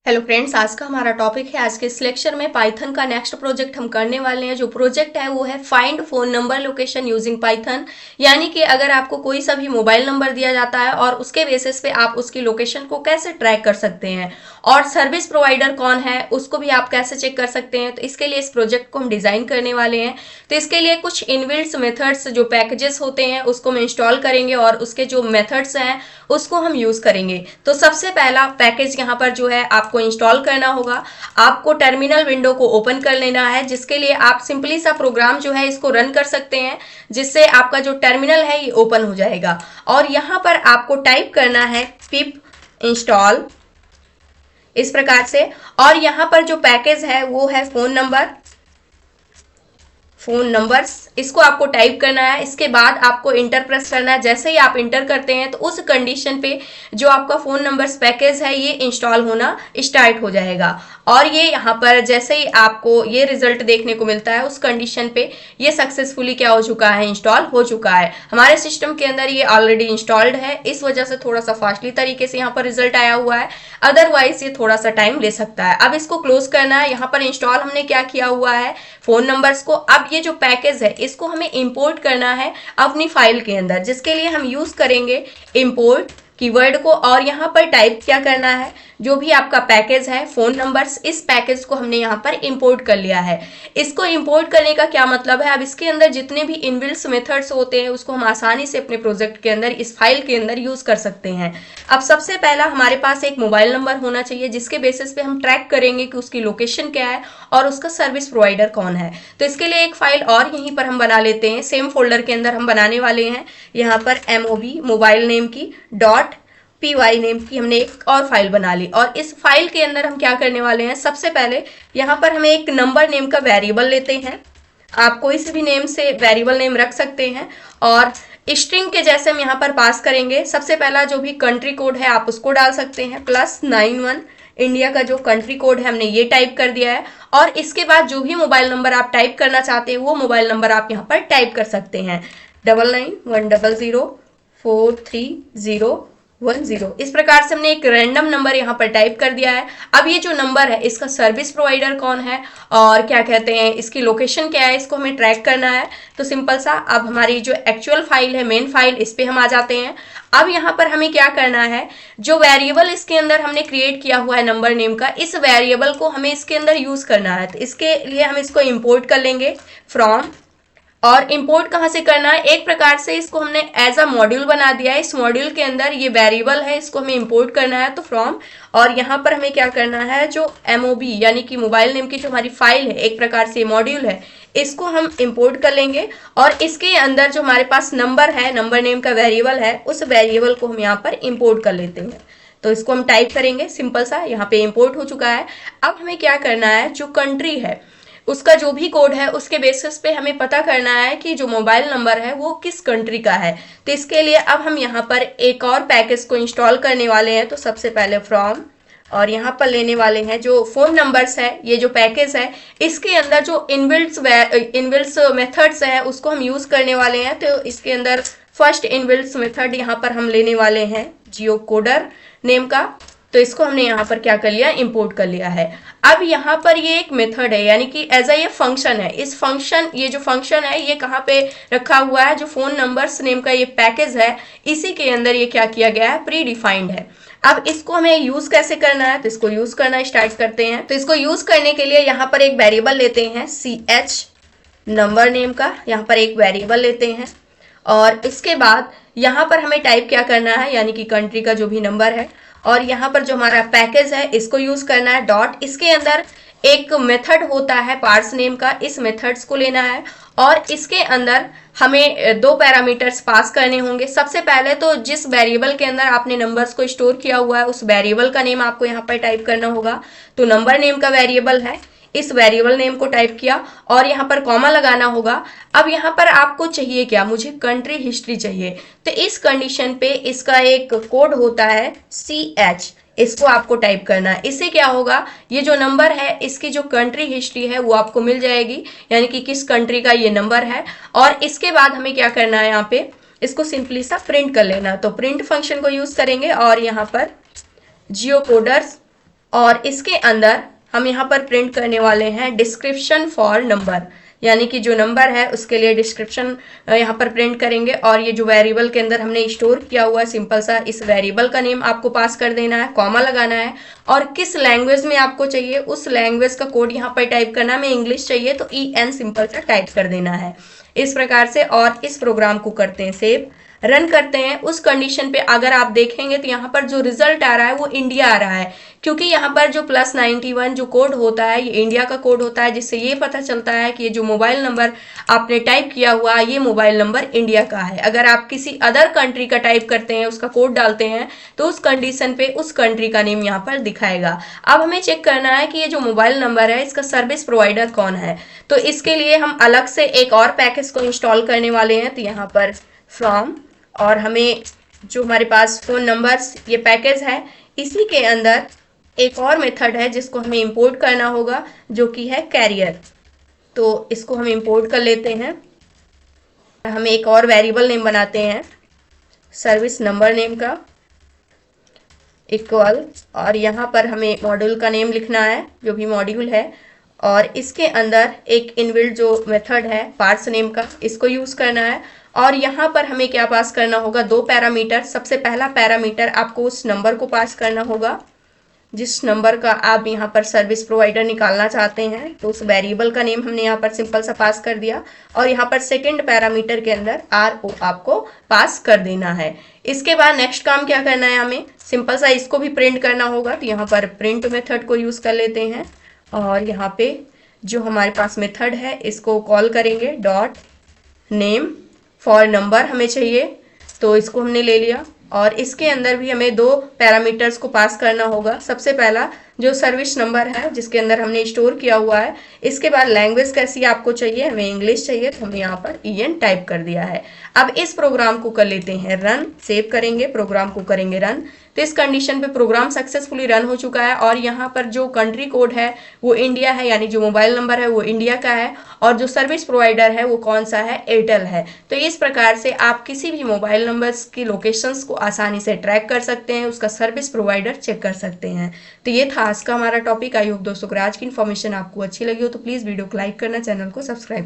Hello friends, आज का हमारा टॉपिक है। आज के इस लेक्चर में पाइथन का नेक्स्ट प्रोजेक्ट हम करने वाले हैं। जो प्रोजेक्ट है वो है find phone number location using Python. यानी कि अगर आपको कोई सा भी मोबाइल नंबर दिया जाता है और उसके बेसिस पे आप उसकी लोकेशन को कैसे ट्रैक कर सकते हैं और सर्विस प्रोवाइडर कौन है उसको भी आप कैसे चेक कर सकते हैं। तो इसके लिए इस प्रोजेक्ट को हम डिजाइन करने वाले हैं। तो इसके लिए कुछ इनबिल्ट मेथड्स जो पैकेजेस होते हैं उसको हम इंस्टॉल करेंगे और उसके जो मेथड्स हैं उसको हम यूज करेंगे। तो सबसे पहला पैकेज यहाँ पर जो है आपको इंस्टॉल करना होगा। आपको टर्मिनल विंडो को ओपन कर लेना है, जिसके लिए आप सिंपली सा प्रोग्राम जो है इसको रन कर सकते हैं, जिससे आपका जो टर्मिनल है ये ओपन हो जाएगा। और यहाँ पर आपको टाइप करना है पिप इंस्टॉल इस प्रकार से। और यहाँ पर जो पैकेज है वो है फोन नंबर्स, इसको आपको टाइप करना है। इसके बाद आपको इंटर प्रेस करना है। जैसे ही आप इंटर करते हैं तो उस कंडीशन पे जो आपका फोन नंबर्स पैकेज है ये इंस्टॉल होना स्टार्ट हो जाएगा। और ये यहाँ पर जैसे ही आपको ये रिजल्ट देखने को मिलता है उस कंडीशन पे ये सक्सेसफुली क्या हो चुका है, इंस्टॉल हो चुका है। हमारे सिस्टम के अंदर ये ऑलरेडी इंस्टॉल्ड है, इस वजह से थोड़ा सा फास्टली तरीके से यहाँ पर रिजल्ट आया हुआ है। अदरवाइज ये थोड़ा सा टाइम ले सकता है। अब इसको क्लोज करना है। यहाँ पर इंस्टॉल हमने क्या किया हुआ है, फोन नंबर्स को। अब ये जो पैकेज है इसको हमें इंपोर्ट करना है अपनी फाइल के अंदर, जिसके लिए हम यूज करेंगे इंपोर्ट कीवर्ड को। और यहाँ पर टाइप क्या करना है, जो भी आपका पैकेज है फोन नंबर्स, इस पैकेज को हमने यहाँ पर इंपोर्ट कर लिया है। इसको इंपोर्ट करने का क्या मतलब है, अब इसके अंदर जितने भी इनबिल्ट मेथड्स होते हैं उसको हम आसानी से अपने प्रोजेक्ट के अंदर इस फाइल के अंदर यूज कर सकते हैं। अब सबसे पहला हमारे पास एक मोबाइल नंबर होना चाहिए, जिसके बेसिस पे हम ट्रैक करेंगे कि उसकी लोकेशन क्या है और उसका सर्विस प्रोवाइडर कौन है। तो इसके लिए एक फाइल और यहीं पर हम बना लेते हैं, सेम फोल्डर के अंदर हम बनाने वाले हैं। यहाँ पर MOB मोबाइल नेम की .py नेम की हमने एक और फाइल बना ली। और इस फाइल के अंदर हम क्या करने वाले हैं, सबसे पहले यहाँ पर हमें एक नंबर नेम का वेरिएबल लेते हैं। आप कोई से भी नेम से वेरिएबल नेम रख सकते हैं और स्ट्रिंग के जैसे हम यहाँ पर पास करेंगे। सबसे पहला जो भी कंट्री कोड है आप उसको डाल सकते हैं, +91 इंडिया का जो कंट्री कोड है हमने ये टाइप कर दिया है। और इसके बाद जो भी मोबाइल नंबर आप टाइप करना चाहते हैं वो मोबाइल नंबर आप यहाँ पर टाइप कर सकते हैं, 9910043010। इस प्रकार से हमने एक रैंडम नंबर यहाँ पर टाइप कर दिया है। अब ये जो नंबर है इसका सर्विस प्रोवाइडर कौन है और क्या कहते हैं इसकी लोकेशन क्या है, इसको हमें ट्रैक करना है। तो सिंपल सा अब हमारी जो एक्चुअल फाइल है, मेन फाइल, इस पे हम आ जाते हैं। अब यहाँ पर हमें क्या करना है, जो वेरिएबल इसके अंदर हमने क्रिएट किया हुआ है नंबर नेम का, इस वेरिएबल को हमें इसके अंदर यूज करना है। तो इसके लिए हम इसको इंपोर्ट कर लेंगे फ्रॉम। और इंपोर्ट कहाँ से करना है, एक प्रकार से इसको हमने एज अ मॉड्यूल बना दिया है। इस मॉड्यूल के अंदर ये वेरिएबल है, इसको हमें इंपोर्ट करना है, तो फ्रॉम। और यहाँ पर हमें क्या करना है, जो MOB यानी कि मोबाइल नेम की जो हमारी फाइल है, एक प्रकार से मॉड्यूल है, इसको हम इंपोर्ट कर लेंगे। और इसके अंदर जो हमारे पास नंबर है, नंबर नेम का वेरिएबल है, उस वेरिएबल को हम यहाँ पर इंपोर्ट कर लेते हैं। तो इसको हम टाइप करेंगे, सिंपल सा यहाँ पे इंपोर्ट हो चुका है। अब हमें क्या करना है, जो कंट्री है उसका जो भी कोड है उसके बेसिस पे हमें पता करना है कि जो मोबाइल नंबर है वो किस कंट्री का है। तो इसके लिए अब हम यहाँ पर एक और पैकेज को इंस्टॉल करने वाले हैं। तो सबसे पहले फ्रॉम, और यहाँ पर लेने वाले हैं जो फोन नंबर्स है, ये जो पैकेज है इसके अंदर जो इनबिल्ट मेथड्स है उसको हम यूज करने वाले हैं। तो इसके अंदर फर्स्ट इनबिल्ट मेथड यहाँ पर हम लेने वाले हैं जियो कोडर नेम का। तो इसको हमने यहाँ पर क्या कर लिया, इंपोर्ट कर लिया है। अब यहाँ पर ये एक मेथड है, यानी कि एज ये फंक्शन है। इस फंक्शन, ये जो फंक्शन है ये कहाँ पे रखा हुआ है, जो फोन नंबर्स नेम का ये पैकेज है इसी के अंदर ये क्या किया गया है, प्री डिफाइंड है। अब इसको हमें यूज कैसे करना है, तो इसको यूज करना स्टार्ट करते हैं। तो इसको यूज करने के लिए यहाँ पर एक वेरिएबल लेते हैं, CH नंबर नेम का, यहाँ पर एक वेरिएबल लेते हैं। और इसके बाद यहाँ पर हमें टाइप क्या करना है, यानी कि कंट्री का जो भी नंबर है। और यहाँ पर जो हमारा पैकेज है इसको यूज करना है डॉट। इसके अंदर एक मेथड होता है पार्स नेम का, इस मेथड्स को लेना है। और इसके अंदर हमें 2 पैरामीटर्स पास करने होंगे। सबसे पहले तो जिस वेरिएबल के अंदर आपने नंबर्स को स्टोर किया हुआ है उस वेरिएबल का नेम आपको यहाँ पर टाइप करना होगा। तो नंबर नेम का वेरिएबल है, इस वेरिएबल नेम को टाइप किया और यहाँ पर कॉमा लगाना होगा। अब यहाँ पर आपको चाहिए क्या, मुझे कंट्री हिस्ट्री चाहिए। तो इस कंडीशन पे इसका एक कोड होता है CH, इसको आपको टाइप करना है। इससे क्या होगा, ये जो नंबर है इसकी जो कंट्री हिस्ट्री है वो आपको मिल जाएगी, यानी कि किस कंट्री का ये नंबर है। और इसके बाद हमें क्या करना है, यहाँ पे इसको सिंपली सा प्रिंट कर लेना। तो प्रिंट फंक्शन को यूज करेंगे और यहाँ पर जियो कोडर्स और इसके अंदर हम यहाँ पर प्रिंट करने वाले हैं डिस्क्रिप्शन फॉर नंबर, यानी कि जो नंबर है उसके लिए डिस्क्रिप्शन यहाँ पर प्रिंट करेंगे। और ये जो वेरिएबल के अंदर हमने स्टोर किया हुआ है सिंपल सा, इस वेरिएबल का नेम आपको पास कर देना है, कॉमा लगाना है, और किस लैंग्वेज में आपको चाहिए उस लैंग्वेज का कोड यहाँ पर टाइप करना है। हमें इंग्लिश चाहिए तो EN सिंपल सा टाइप कर देना है इस प्रकार से। और इस प्रोग्राम को करते हैं सेव, रन करते हैं। उस कंडीशन पे अगर आप देखेंगे तो यहाँ पर जो रिजल्ट आ रहा है वो इंडिया आ रहा है, क्योंकि यहाँ पर जो +91 जो कोड होता है ये इंडिया का कोड होता है, जिससे ये पता चलता है कि ये जो मोबाइल नंबर आपने टाइप किया हुआ है ये मोबाइल नंबर इंडिया का है। अगर आप किसी अदर कंट्री का टाइप करते हैं, उसका कोड डालते हैं, तो उस कंडीशन पे उस कंट्री का नेम यहाँ पर दिखाएगा। अब हमें चेक करना है कि ये जो मोबाइल नंबर है इसका सर्विस प्रोवाइडर कौन है। तो इसके लिए हम अलग से एक और पैकेज को इंस्टॉल करने वाले हैं। तो यहाँ पर फ्रॉम, और हमें जो हमारे पास फोन नंबर्स ये पैकेज है, इसी के अंदर एक और मेथड है जिसको हमें इंपोर्ट करना होगा, जो कि है कैरियर। तो इसको हम इंपोर्ट कर लेते हैं। हम एक और वेरिएबल नेम बनाते हैं सर्विस नंबर नेम का इक्वल, और यहाँ पर हमें मॉड्यूल का नेम लिखना है जो भी मॉड्यूल है, और इसके अंदर एक इनबिल्ट जो मेथड है पार्ट्स नेम का, इसको यूज करना है। और यहाँ पर हमें क्या पास करना होगा, 2 पैरामीटर। सबसे पहला पैरामीटर आपको उस नंबर को पास करना होगा जिस नंबर का आप यहाँ पर सर्विस प्रोवाइडर निकालना चाहते हैं, तो उस वेरिएबल का नेम हमने यहाँ पर सिंपल सा पास कर दिया। और यहाँ पर सेकंड पैरामीटर के अंदर RO आपको पास कर देना है। इसके बाद नेक्स्ट काम क्या करना है, हमें सिंपल सा इसको भी प्रिंट करना होगा। तो यहाँ पर प्रिंट मेथड को यूज कर लेते हैं, और यहाँ पे जो हमारे पास मेथड है इसको कॉल करेंगे डॉट नेम फॉर नंबर हमें चाहिए, तो इसको हमने ले लिया। और इसके अंदर भी हमें 2 पैरामीटर्स को पास करना होगा। सबसे पहला जो सर्विस नंबर है जिसके अंदर हमने स्टोर किया हुआ है, इसके बाद लैंग्वेज कैसी आपको चाहिए, हमें इंग्लिश चाहिए, तो हमने यहाँ पर EN टाइप कर दिया है। अब इस प्रोग्राम को कर लेते हैं रन, सेव करेंगे, प्रोग्राम को करेंगे रन। तो इस कंडीशन पे प्रोग्राम सक्सेसफुली रन हो चुका है, और यहाँ पर जो कंट्री कोड है वो इंडिया है, यानी जो मोबाइल नंबर है वो इंडिया का है, और जो सर्विस प्रोवाइडर है वो कौन सा है, एयरटेल है। तो इस प्रकार से आप किसी भी मोबाइल नंबर्स की लोकेशंस को आसानी से ट्रैक कर सकते हैं, उसका सर्विस प्रोवाइडर चेक कर सकते हैं। तो ये था आज का हमारा टॉपिक। आई होप दोस्तों को आज की इन्फॉर्मेशन आपको अच्छी लगी हो, तो प्लीज़ वीडियो को लाइक करना, चैनल को सब्सक्राइब